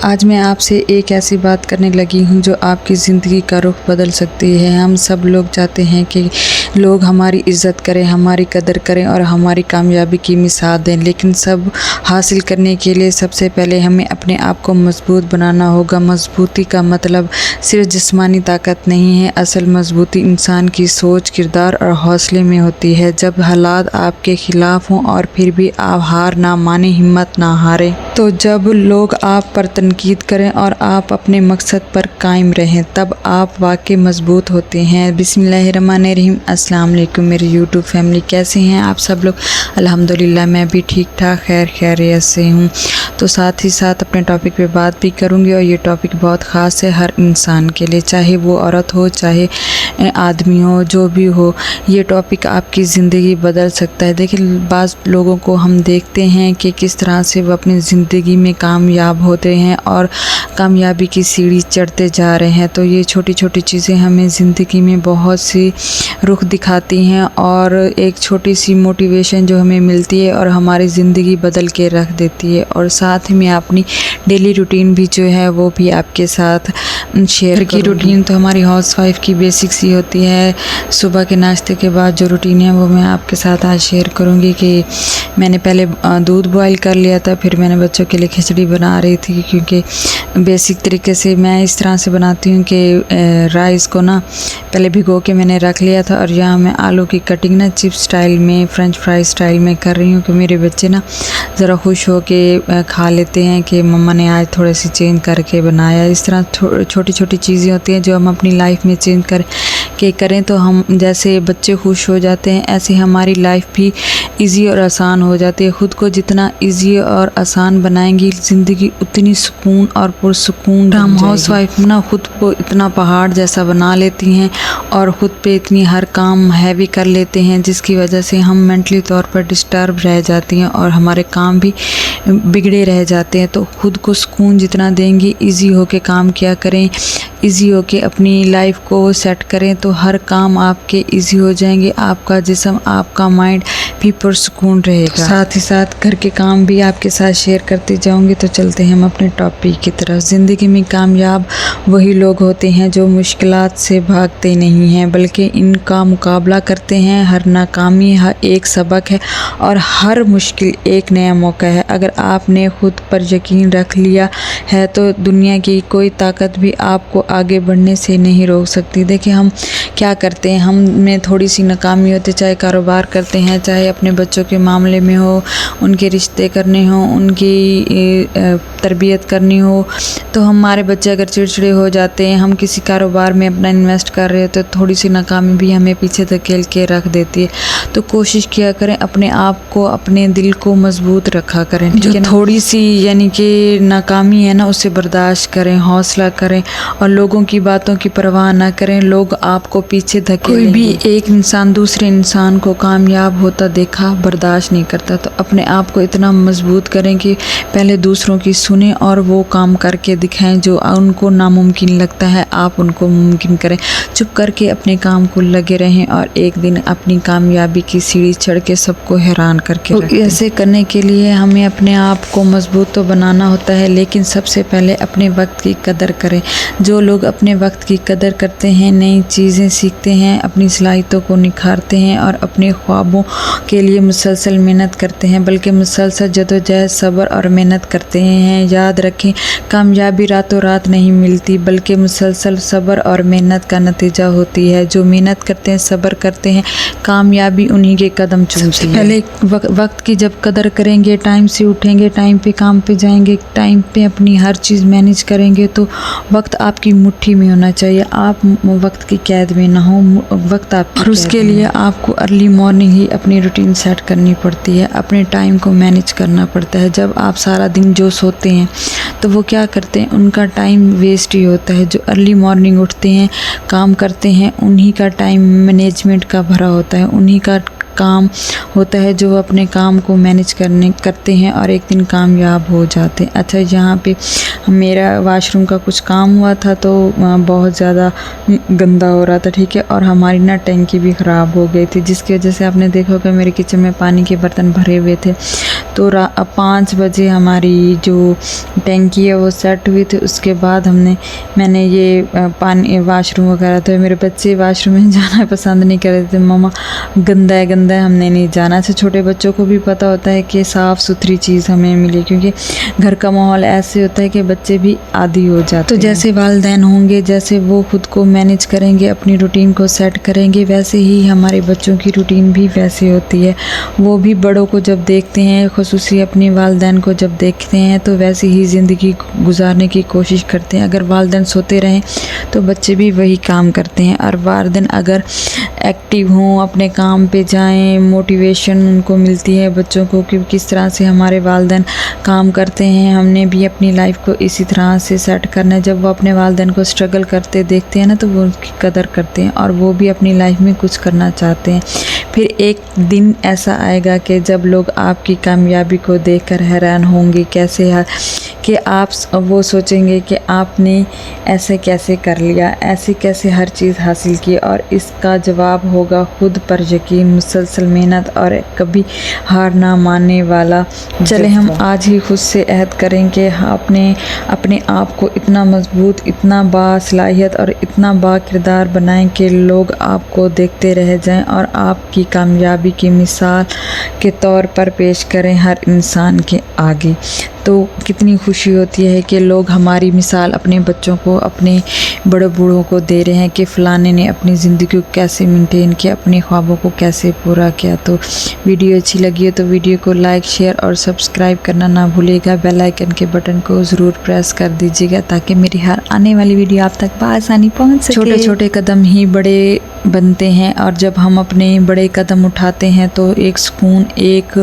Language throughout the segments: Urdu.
آج میں آپ سے ایک ایسی بات کرنے لگی ہوں جو آپ کی زندگی کا رخ بدل سکتی ہے۔ ہم سب لوگ چاہتے ہیں کہ لوگ ہماری عزت کریں، ہماری قدر کریں اور ہماری کامیابی کی مثال دیں، لیکن سب حاصل کرنے کے لیے سب سے پہلے ہمیں اپنے آپ کو مضبوط بنانا ہوگا۔ مضبوطی کا مطلب صرف جسمانی طاقت نہیں ہے، اصل مضبوطی انسان کی سوچ، کردار اور حوصلے میں ہوتی ہے۔ جب حالات آپ کے خلاف ہوں اور پھر بھی آپ ہار نہ مانیں، ہمت نہ ہاریں، تو جب لوگ آپ پر تنقید کریں اور آپ اپنے مقصد پر قائم رہیں، تب آپ واقعی مضبوط ہوتے ہیں۔ بسم اللہ الرحمن الرحیم۔ السلام علیکم میری یوٹیوب فیملی، کیسے ہیں آپ سب لوگ؟ الحمدللہ میں بھی ٹھیک ٹھاک خیریت سے ہوں۔ تو ساتھ ہی ساتھ اپنے ٹاپک پہ بات بھی کروں گی، اور یہ ٹاپک بہت خاص ہے ہر انسان کے لیے، چاہے وہ عورت ہو چاہے آدمی ہو، جو بھی ہو، یہ ٹاپک آپ کی زندگی بدل سکتا ہے۔ دیکھیں، بعض لوگوں کو ہم دیکھتے ہیں کہ کس طرح سے وہ اپنی زندگی میں کامیاب ہوتے ہیں اور کامیابی کی سیڑھی چڑھتے جا رہے ہیں۔ تو یہ چھوٹی چھوٹی چیزیں ہمیں زندگی میں بہت سی رخ دکھاتی ہیں، اور ایک چھوٹی سی موٹیویشن جو ہمیں ملتی ہے اور ہماری زندگی بدل کے رکھ دیتی ہے۔ اور ساتھ میں اپنی ڈیلی روٹین بھی جو ہے وہ بھی آپ کے ساتھ شیئر کی۔ روٹین تو ہماری ہاؤس وائف کی بیسکس ہی ہوتی ہے۔ صبح کے ناشتے کے بعد جو روٹین ہے وہ میں آپ کے ساتھ آج شیئر کروں گی کہ میں نے پہلے دودھ بوائل کر لیا تھا، پھر میں نے بچوں کے لیے کھچڑی بنا رہی تھی، کیونکہ بیسک طریقے سے میں اس طرح سے بناتی ہوں کہ رائس کو پہلے بھگو کے میں نے رکھ لیا تھا، اور یہاں میں آلو کی کٹنگ چپس سٹائل میں، فرنچ فرائی سٹائل میں کر رہی ہوں کہ میرے بچے ذرا خوش ہو کے کھا لیتے ہیں کہ مما نے آج تھوڑے سی چینج کر کے بنایا۔ اس طرح چھوٹی چھوٹی چیزیں ہوتی ہیں جو ہم اپنی لائف میں چینج کریں تو ہم جیسے بچے خوش ہو جاتے ہیں، ایسے ہماری لائف بھی ایزی اور آسان ہو جاتی ہے۔ خود کو جتنا ایزی اور آسان بنائیں گی، زندگی اتنی سکون اور پرسکون۔ ہم ہاؤس وائف خود کو اتنا پہاڑ جیسا بنا لیتی ہیں اور خود پہ اتنی ہر کام ہیوی کر لیتے ہیں، جس کی وجہ سے ہم مینٹلی طور پر ڈسٹرب رہ جاتی ہیں اور ہمارے کام بھی بگڑے رہ جاتے ہیں۔ تو خود کو سکون جتنا دیں گی، ایزی ہو کے کام کیا کریں، ایزی ہو کے اپنی لائف کو سیٹ کریں، تو ہر کام آپ کے ایزی ہو جائیں گے، آپ کا جسم، آپ کا مائنڈ بھی پرسکون رہے گا۔ ساتھ ہی ساتھ گھر کے کام بھی آپ کے ساتھ شیئر کرتے جاؤں گی۔ تو چلتے ہیں ہم اپنے ٹاپک کی طرف۔ زندگی میں کامیاب وہی لوگ ہوتے ہیں جو مشکلات سے بھاگتے نہیں ہیں، بلکہ ان کا مقابلہ کرتے ہیں۔ ہر ناکامی ایک سبق ہے اور ہر مشکل ایک نیا موقع ہے۔ اگر آپ نے خود پر یقین رکھ لیا ہے تو دنیا کی کوئی طاقت بھی آپ کو آگے بڑھنے سے نہیں روک سکتی۔ دیکھیں، ہم کیا کرتے ہیں، ہم میں تھوڑی سی ناکامی ہوتی ہے، چاہے کاروبار کرتے ہیں، چاہے اپنے بچوں کے معاملے میں ہو، ان کے رشتے کرنے ہوں، ان کی تربیت کرنی ہو، تو ہمارے بچے اگر چڑچڑے ہو جاتے ہیں، ہم کسی کاروبار میں اپنا انویسٹ کر رہے ہوتے، تھوڑی سی ناکامی بھی ہمیں پیچھے دھکیل کے رکھ دیتی ہے۔ تو کوشش کیا کریں اپنے آپ کو، اپنے دل کو مضبوط رکھا کریں۔ جو تھوڑی سی یعنی کہ ناکامی ہے اسے برداشت کریں، حوصلہ کریں اور لوگوں کی باتوں کی پرواہ نہ کریں۔ لوگ آپ کو پیچھے دھکیلیں، کوئی بھی ایک انسان دوسرے انسان کو کامیاب ہوتا دیکھا برداشت نہیں کرتا۔ تو اپنے آپ کو اتنا مضبوط کریں کہ پہلے دوسروں کی سنیں اور وہ کام کر کے دکھائیں جو ان کو ناممکن لگتا ہے، آپ ان کو ممکن کریں۔ چپ کر کے اپنے کام کو لگے رہیں اور ایک دن اپنی کامیابی کی سیڑھی چڑھ کے سب کو حیران کر کے رکھیں۔ ایسے کرنے کے لیے ہمیں اپنے آپ کو مضبوط تو بنانا ہوتا ہے، لیکن سب سے پہلے اپنے وقت کی قدر کریں۔ جو لوگ اپنے وقت کی قدر کرتے ہیں، نئی چیزیں سیکھتے ہیں، اپنی صلاحیتوں کو نکھارتے ہیں اور اپنے خوابوں کے لیے مسلسل محنت کرتے ہیں، بلکہ مسلسل جدوجہد، صبر اور محنت کرتے ہیں۔ یاد رکھیں، کامیابی راتوں رات نہیں ملتی، بلکہ مسلسل صبر اور محنت کا نتیجہ ہوتی ہے۔ جو محنت کرتے ہیں، صبر کرتے ہیں، کامیابی انہی کے قدم چومتی ہے۔ پہلے وقت کی جب قدر کریں گے، ٹائم سے اٹھیں گے، ٹائم پہ کام پہ جائیں گے، ٹائم پہ اپنی ہر چیز مینیج کریں گے، تو وقت آپ کی مٹھی میں ہونا چاہیے، آپ وقت کی قید میں نہ ہو، وقت آپ کی۔ اور اس کے لیے آپ کو ارلی مارننگ ہی اپنی روٹین سیٹ کرنی پڑتی ہے، اپنے ٹائم کو مینیج کرنا پڑتا ہے۔ جب آپ سارا دن جو سوتے ہیں تو وہ کیا کرتے ہیں، ان کا ٹائم ویسٹ ہی ہوتا ہے۔ جو ارلی مارننگ اٹھتے ہیں، کام کرتے ہیں، انہی کا ٹائم مینجمنٹ کا بھرا ہوتا ہے، انہی کا کام ہوتا ہے جو اپنے کام کو مینیج کرتے ہیں اور ایک دن کامیاب ہو جاتے ہیں۔ اچھا، یہاں پہ میرا واش روم کا کچھ کام ہوا تھا تو بہت زیادہ گندا ہو رہا تھا، ٹھیک ہے، اور ہماری نا ٹینکی بھی خراب ہو گئی تھی، جس کی وجہ سے آپ نے دیکھا ہوگا میرے کچن میں پانی کے برتن بھرے ہوئے تھے۔ تو 5 بجے ہماری جو ٹینکی ہے وہ سیٹ ہوئی تھی۔ اس کے بعد میں نے یہ پانی واش روم وغیرہ، تو میرے بچے واش روم میں جانا پسند نہیں کر رہے تھے، ماما گندا ہے گندا ہے، ہم نے نہیں جانا۔ ایسے چھوٹے بچوں کو بھی پتہ ہوتا ہے کہ صاف ستھری چیز ہمیں ملے، کیونکہ گھر کا ماحول ایسے ہوتا ہے کہ بچے بھی عادی ہو جاتے ہیں۔ تو جیسے والدین ہوں گے، جیسے وہ خود کو مینیج کریں گے، اپنی روٹین کو سیٹ کریں گے، ویسے ہی ہمارے بچوں کی روٹین بھی ویسے ہوتی ہے۔ وہ بھی بڑوں کو جب دیکھتے ہیں، خصوصی اپنی والدین کو جب دیکھتے ہیں، تو ویسے ہی زندگی گزارنے کی کوشش کرتے ہیں۔ اگر والدین سوتے رہیں تو بچے بھی وہی کام کرتے ہیں، اور والدین اگر ایکٹیو ہوں، اپنے کام پہ جائیں، موٹیویشن ان کو ملتی ہے بچوں کو کہ کس طرح سے ہمارے والدین کام کرتے ہیں، ہم نے بھی اپنی لائف کو اسی طرح سے سیٹ کرنا ہے۔ جب وہ اپنے والدین کو اسٹرگل کرتے دیکھتے ہیں نا، تو وہ ان کی قدر کرتے ہیں، اور وہ بھی اپنی لائف میں کچھ کرنا چاہتے ہیں۔ پھر ایک دن ایسا آئے گا کہ جب لوگ آپ کی کامیابی کو دیکھ کر حیران ہوں گے، کہ آپ وہ سوچیں گے کہ آپ نے ایسے کیسے کر لیا، ایسے کیسے ہر چیز حاصل کی، اور اس کا جواب ہوگا خود پر یقین، مسلسل محنت، اور کبھی ہار نہ ماننے والا۔ چلے ہم آج ہی خود سے عہد کریں کہ اپنے آپ کو اتنا مضبوط، اتنا باصلاحیت اور اتنا با کردار بنائیں کہ لوگ آپ کو دیکھتے رہ جائیں اور آپ کی کامیابی کی مثال کے طور پر پیش کریں ہر انسان کے آگے۔ تو کتنی خوشی ہوتی ہے کہ لوگ ہماری مثال اپنے بچوں کو، اپنے بڑے بوڑھوں کو دے رہے ہیں کہ فلانے نے اپنی زندگی کو کیسے مینٹین کیا، اپنے خوابوں کو کیسے پورا کیا۔ تو ویڈیو اچھی لگی ہے تو ویڈیو کو لائک، شیئر اور سبسکرائب کرنا نہ بھولے گا۔ بیل آئیکن کے بٹن کو ضرور پریس کر دیجیے گا تاکہ میری ہر آنے والی ویڈیو آپ تک بآسانی پہنچ سکے۔ چھوٹے چھوٹے قدم ہی بڑے بنتے ہیں، اور جب ہم اپنے بڑے قدم اٹھاتے ہیں تو ایک سکون، ایک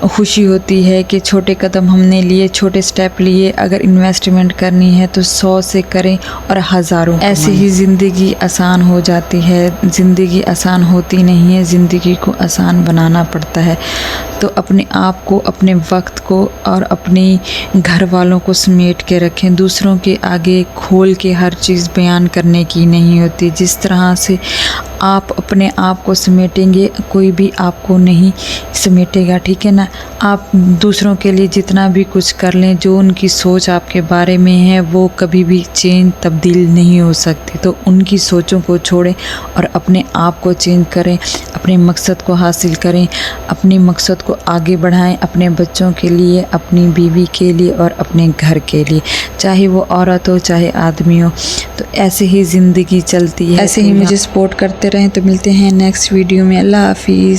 خوشی ہوتی ہے کہ چھوٹے قدم ہم نے لیے، چھوٹے سٹیپ لیے۔ اگر انویسٹمنٹ کرنی ہے تو 100 سے کریں اور ہزاروں۔ ایسے ہی زندگی آسان ہو جاتی ہے۔ زندگی آسان ہوتی نہیں ہے، زندگی کو آسان بنانا پڑتا ہے۔ تو اپنے آپ کو، اپنے وقت کو اور اپنے گھر والوں کو سمیٹ کے رکھیں۔ دوسروں کے آگے کھول کے ہر چیز بیان کرنے کی نہیں ہوتی۔ جس طرح سے آپ اپنے آپ کو سمیٹیں گے، کوئی بھی آپ کو نہیں سمیٹے گا، ٹھیک ہے نا۔ آپ دوسروں کے لیے جتنا بھی کچھ کر لیں، جو ان کی سوچ آپ کے بارے میں ہے وہ کبھی بھی تبدیل نہیں ہو سکتی۔ تو ان کی سوچوں کو چھوڑیں اور اپنے آپ کو چینج کریں، اپنے مقصد کو حاصل کریں، اپنے مقصد کو آگے بڑھائیں، اپنے بچوں کے لیے، اپنی بیوی کے لیے اور اپنے گھر کے لیے، چاہے وہ عورت ہو چاہے آدمی ہو۔ تو ایسے ہی زندگی چلتی ہے، ایسے ہی مجھے سپورٹ کرتے رہیں۔ تو ملتے ہیں نیکسٹ ویڈیو میں۔ اللہ حافظ۔